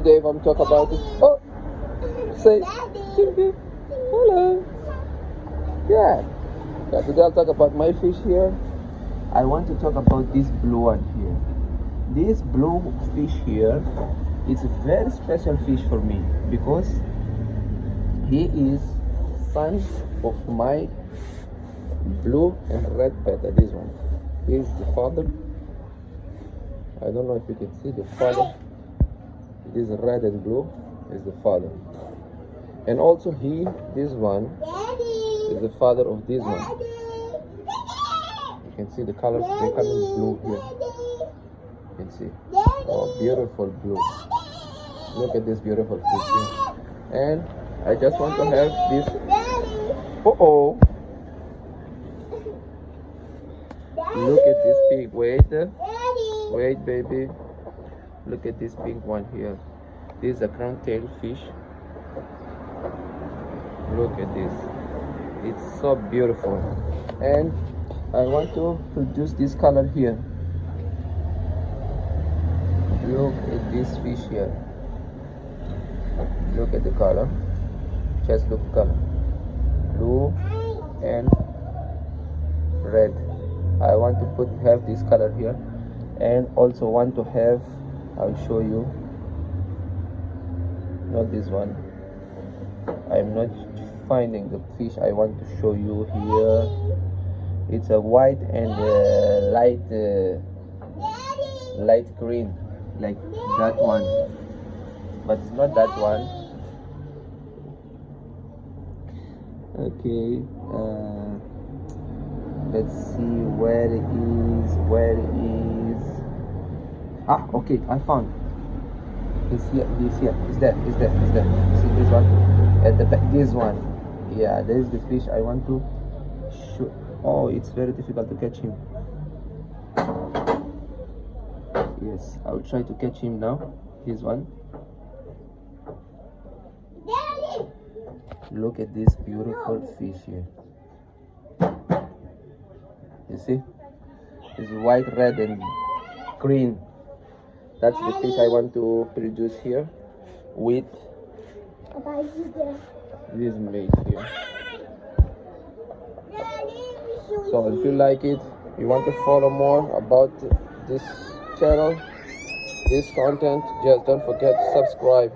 today I'm talking about this. Oh, say, Chimpy, hello. Yeah. Today I'll talk about my fish here. I want to talk about this blue one here. This blue fish here is a very special fish for me because he is son of my blue and red peta. This one. He is the father. I don't know if you can see the father. This red and blue is the father. And also this one, is the father of this one. You can see the colors, they come in blue here. You can see. Oh, beautiful blue. Look at this beautiful fish here. And I just want to have this. Uh-oh. Look at this pink. Wait, baby. Look at this pink one here. This is a crown-tailed fish. Look at this. It's so beautiful. And I want to produce this color here. Look at this fish here. Look at the color. Just look at the color. Blue and red. I want to have this color here, and also want to have, I'll show you, not this one. I'm not finding the fish I want to show you here. It's a white and light green, like that one, but it's not that one. Okay, let's see where it is. Ah, okay, I found. It's here, it's there. See this one? At the back, this one. Yeah, there is the fish I want to show. Oh, it's very difficult to catch him. Yes, I will try to catch him now. This one. Look at this beautiful fish here. You see? It's white, red, and green. That's the fish I want to produce here with this mate here. So if you like it, you want to follow more about this channel, this content, just don't forget to subscribe.